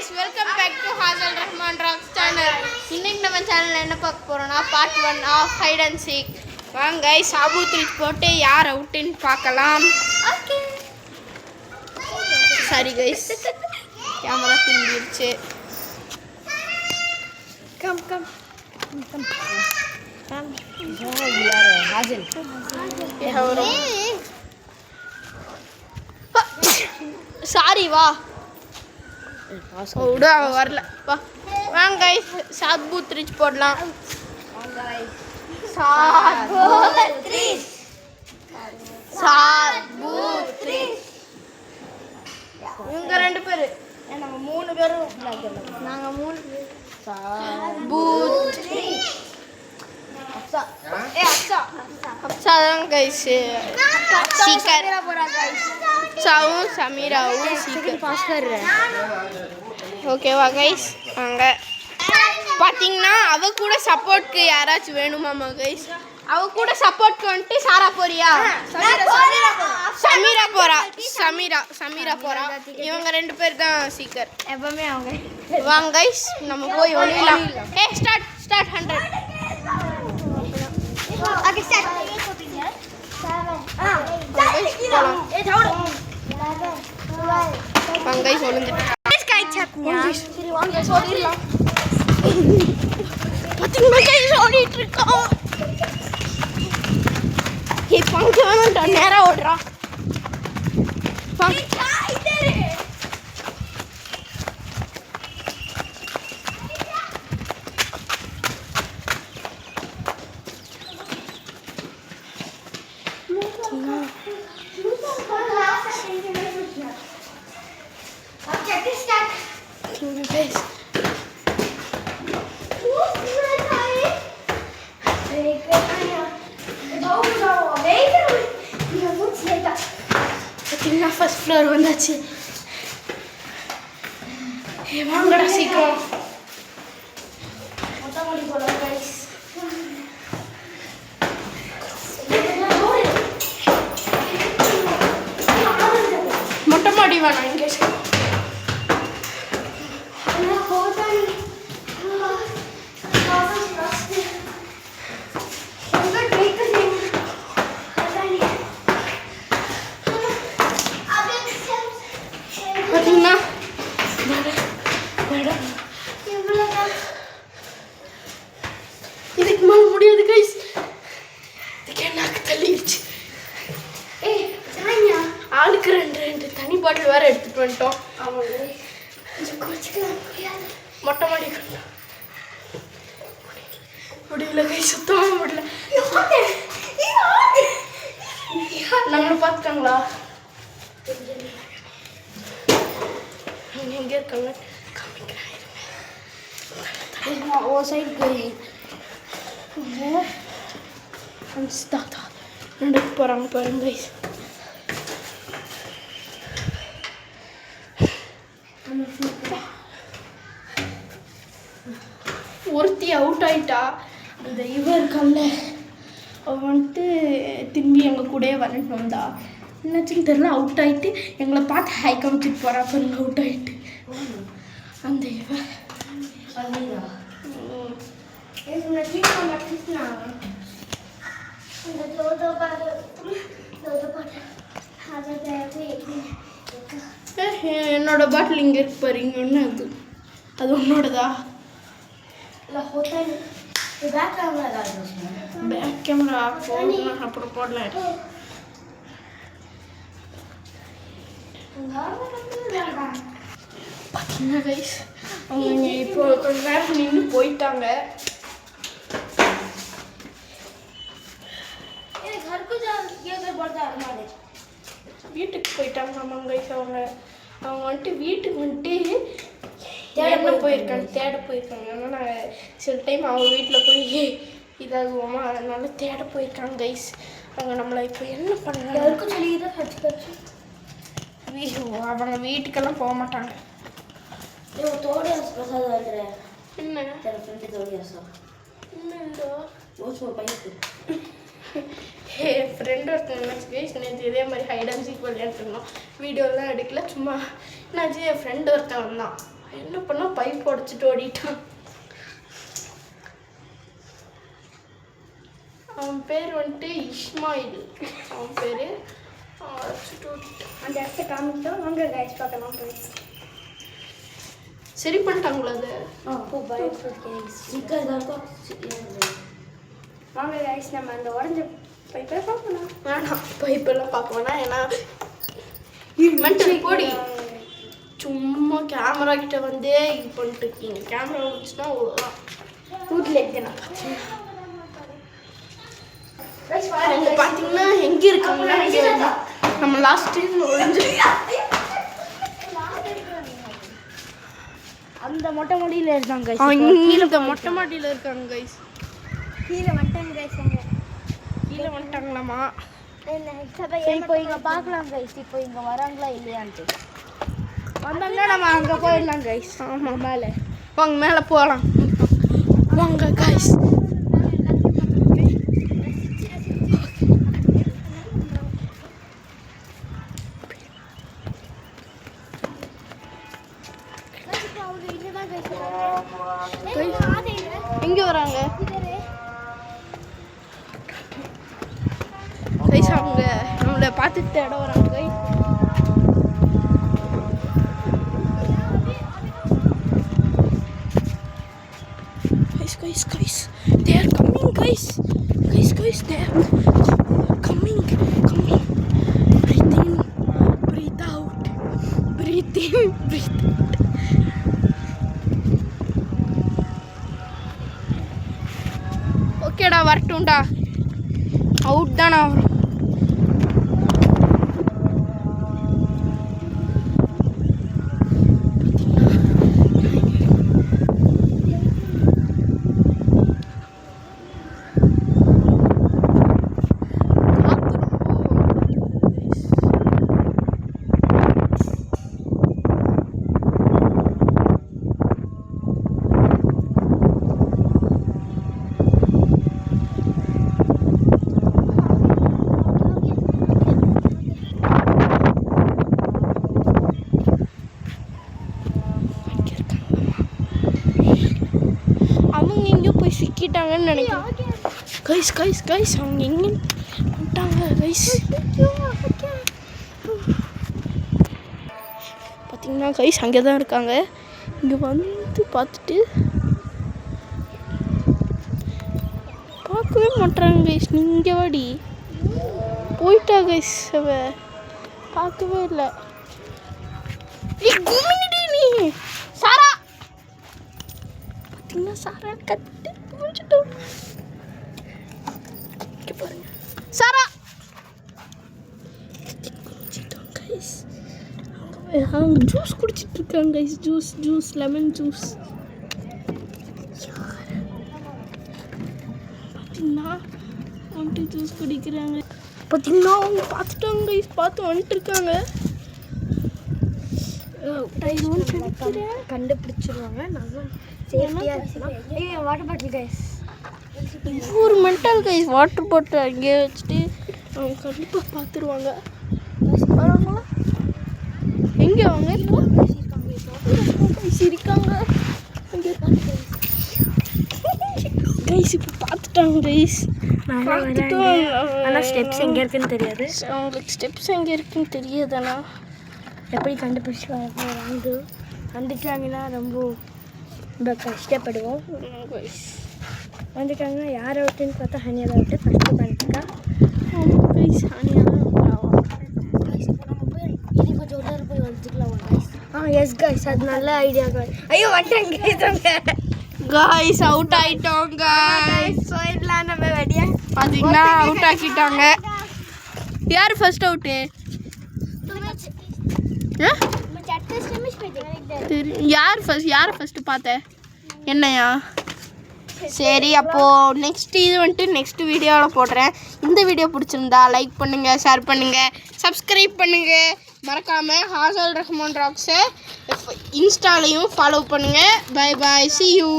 guys, welcome back to Hazal Rahman Rocks channel. இன்னைக்கு நம்ம சேனல்ல என்ன பார்க்க போறோம்னா part 1 of hide and seek. வாங்க गाइस, சாபு த்ரிச் போட்டு யார் அவுட்னு பார்க்கலாம். ஓகே. சரி गाइस. கேமரா திரும்பிடுச்சு. கம். यार हाजिर சாரி வா ஓடா வரல வா வாங்க गाइस சாபு த்ரிச் போடலாம். சாபு த்ரிச் இவங்க ரெண்டு பேர் நம்ம மூணு பேரும் நாங்க மூணு பேர் சாபு த்ரிச் अच्छा गाइस सीकर சாவும் சமீராவும் சீக்கிரம் பாஸ் कर रहे हैं ஓகேவா गाइस வாங்க பாத்தீங்கன்னா அவ கூட சப்போர்ட்க்கு யாராச்சும் வேணுமாமா गाइस அவ கூட சப்போர்ட்க்கு வந்து சாரா போறியா சமீரா போறா சமீரா போறா இவங்க ரெண்டு பேர் தான் சீக்கர் எப்பவுமே அவங்க வாங்க गाइस நம்ம போய் ஒளியலாம் ஸ்டார்ட் 100 आगे स्टार्ट ये शॉपिंग है 7 पंगाई சொல்லுங்க ஸ்கை சாப்னியா சரி வாங்க ஓடிரலாம் பாத்தீங்களா गाइस ஓடிட்டு இருக்கோம் ஏ பங்க வேணா நேரா ஓடுறா பங்க இதே फर्स्ट फ्लोर வந்தாச்சு ஏ வாங்கடா சீக்கிரம் மொட்டை மாடி போலாம் गाइस மொட்டை மாடி வேணாம் இங்க இதுக்கு மேல முடியாது गाइस இதுக்கு எனக்கு தள்ளிடுச்சு ஏய் சானியா ஆளுக்கு ரெண்டு தண்ணி பாட்டில் வேற எடுத்துட்டு வந்துட்டோம் ஆமாங்க கொஞ்சம் முடியாது மொட்டை மாடி முடியல गाइस சுத்தமா முடியல நம்மள பார்த்தாங்களா எங்க இருக்காங்க वो साइड गई தாத்தா நடக்க போகிறாங்க பாருங்க गाइस ஒருத்தி அவுட் ஆயிட்டா அந்த இவர் கல்ல அவ வந்துட்டு திரும்பி எங்கள் கூடயே வரணும் வந்தா என்னாச்சுன்னு தெரியல அவுட் ஆகிட்டு எங்களை பார்த்து ஹை காமிச்சிட்டு போகிறா பாருங்க அவுட் ஆகிட்டு அந்த இவன் என்னோட பாட்டில் இங்கே இருக்கு பாருங்க ஒன்று அது உன்னோடதா பேக் கேமரா போடலாம் அப்புறம் போடலாம் பார்த்தீங்கன்னா गाइस அவங்க இப்போ கொஞ்ச நேரம் நின்று போயிட்டாங்க வீட்டுக்கு போயிட்டாங்க ஆமாங்க गाइस அவங்க வந்துட்டு வீட்டுக்கு வந்துட்டு தேட போயிருக்காங்க ஆனால் நாங்கள் சில டைம் அவங்க வீட்டில் போய் இதாகுவோமா அதனால தேட போயிருக்காங்க गाइस அவங்க நம்மளை இப்போ என்ன பண்ணுறாங்க அவங்க வீட்டுக்கெல்லாம் போக மாட்டாங்க என்ன என் ஃப்ரெண்டு ஒருத்தவங்க நேற்று இதே மாதிரி ஹைட் அண்ட் சீக் விளையாண்டுருந்தோம் வீடியோலாம் எடுக்கல சும்மா என்னாச்சு என் ஃப்ரெண்டு ஒருத்தவன் தான் என்ன பண்ணா பைப் உடைச்சிட்டு ஓடிட்டான். அவன் பேர் வந்துட்டு இஸ்மாயில். அவன் பேர் உடைச்சிட்டு ஓடிட்டான். அந்த இடத்த காமிட்டோம். வாங்க கைஸ் பார்க்கலாம் போய். சரி பண்ணிட்டாங்களா அது? வாங்க கைஸ் நம்ம அந்த உடஞ்ச பைப்பை பார்க்கலாம். வேணாம், பைப்பெல்லாம் பார்க்க வேணாம். ஏன்னா போடி சும்மா கேமரா கிட்ட வந்து இது பண்ணிட்டு இருக்கீங்க. கேமரா வந்துச்சுன்னா அவ்வளோதான். வீட்டில் எடுத்து அவங்க பார்த்தீங்கன்னா எங்கே இருக்காங்கன்னா நம்ம லாஸ்ட் டைம் ஒழிஞ்சு அந்த மொட்டை மாடியில் இருக்காங்க. கீழே மொட்டை மாடியில் இருக்காங்க கைஸ். கீழே வந்துட்டாங்க கைஸ். அவங்க கீழே வந்துட்டாங்களாமா. இப்போ இங்கே பார்க்கலாம் கைஸ். இப்போ இங்கே வராங்களா இல்லையான்ட்டு. வந்தாங்கன்னா நம்ம அங்கே போயிடலாம் கைஸ். ஆமாம், மேலே வாங்க, மேலே போகலாம் வாங்க கைஸ். எங்கே வராங்க கைஸ்? அவங்க நம்மளை பார்த்துட்டு இடம் வராங்க guys. Guys, they are coming, guys. Guys, they are coming. Breathe in, breathe out. Breathe in, breathe out. ஓகேடா, வரட்டும்டா. அவுட் தானா? சிக்கிட்டாங்கன்னு நினைக்கிறேன் கைஸ். அவங்க எங்கே வந்துட்டாங்க கைஸ்? பார்த்தீங்கன்னா கைஸ் அங்கே தான் இருக்காங்க. இங்கே வந்து பார்த்துட்டு பார்க்கவே மாட்டாங்க கைஸ். நீங்கள் வாடி போயிட்டா கைஸ். அவ பார்க்கவே இல்லை. நீ சாரா பார்த்தீங்கன்னா சாரா கட்டு முடிச்சிட்டோம். பாருங்க சாரா குடிச்சிட்டோம் கைஸ். அவங்க ஜூஸ் குடிச்சிட்டு இருக்காங்க கைஸ். Juice lemon juice. பார்த்தீங்கன்னா வந்துட்டு ஜூஸ் குடிக்கிறாங்க. பார்த்தீங்கன்னா அவங்க பார்த்துட்டாங்க கைஸ். பார்த்து வந்துட்டு இருக்காங்க. கண்டுபிடிச்சிருவாங்க. நல்லா சேஃப்டியாக இருந்துச்சுன்னா வாட்டர் பாட்டில் கைஸ். ஒரு மென்டல் கைஸ். வாட்டர் பாட்டில் அங்கேயே வச்சுட்டு அவங்க கண்டிப்பாக பார்த்துருவாங்க. வராங்களா? எங்கே அவங்க இப்போ இருக்காங்க? கைஸ் இப்போ பார்த்துட்டாங்க கைஸ். ஆனால் ஸ்டெப்ஸ் எங்கே இருக்குன்னு தெரியாது. அவங்களுக்கு ஸ்டெப்ஸ் எங்கே இருக்குன்னு தெரியாதானா? எப்படி கண்டுபிடிச்சி வந்துட்டாங்கன்னா ரொம்ப கஷ்டப்படுவோம். வந்துட்டாங்கன்னா யாரை விட்டுன்னு பார்த்தா ஹனியாவை விட்டு ஃபஸ்ட்டு பண்ணிட்டுருக்கா. ஆமாம் கைஸ், ஹனியா இது கொஞ்சம் உள்ளார போய் வந்துக்கலாம். எஸ் கைஸ், அது நல்ல ஐடியா கைஸ். ஐயோ வந்துட்டாங்க கைஸ். அவுட் ஆகிட்டோம் கைஸ். போயிடலாம் நம்ம வெளியே. பார்த்தீங்கன்னா அவுட் ஆக்கிட்டாங்க. யார் ஃபர்ஸ்ட் அவுட்டு? யாரை ஃபர்ஸ்ட் பார்த்த? என்னையா? சரி, அப்போது நெக்ஸ்ட் இது வந்துட்டு நெக்ஸ்ட் வீடியோவில் போடுறேன். இந்த வீடியோ பிடிச்சிருந்தா லைக் பண்ணுங்கள், ஷேர் பண்ணுங்கள், சப்ஸ்கிரைப் பண்ணுங்கள். மறக்காமல் ஹாசல் ரஹ்மான் ராக்ஸை இன்ஸ்டாலையும் ஃபாலோ பண்ணுங்கள். Bye bye, see you.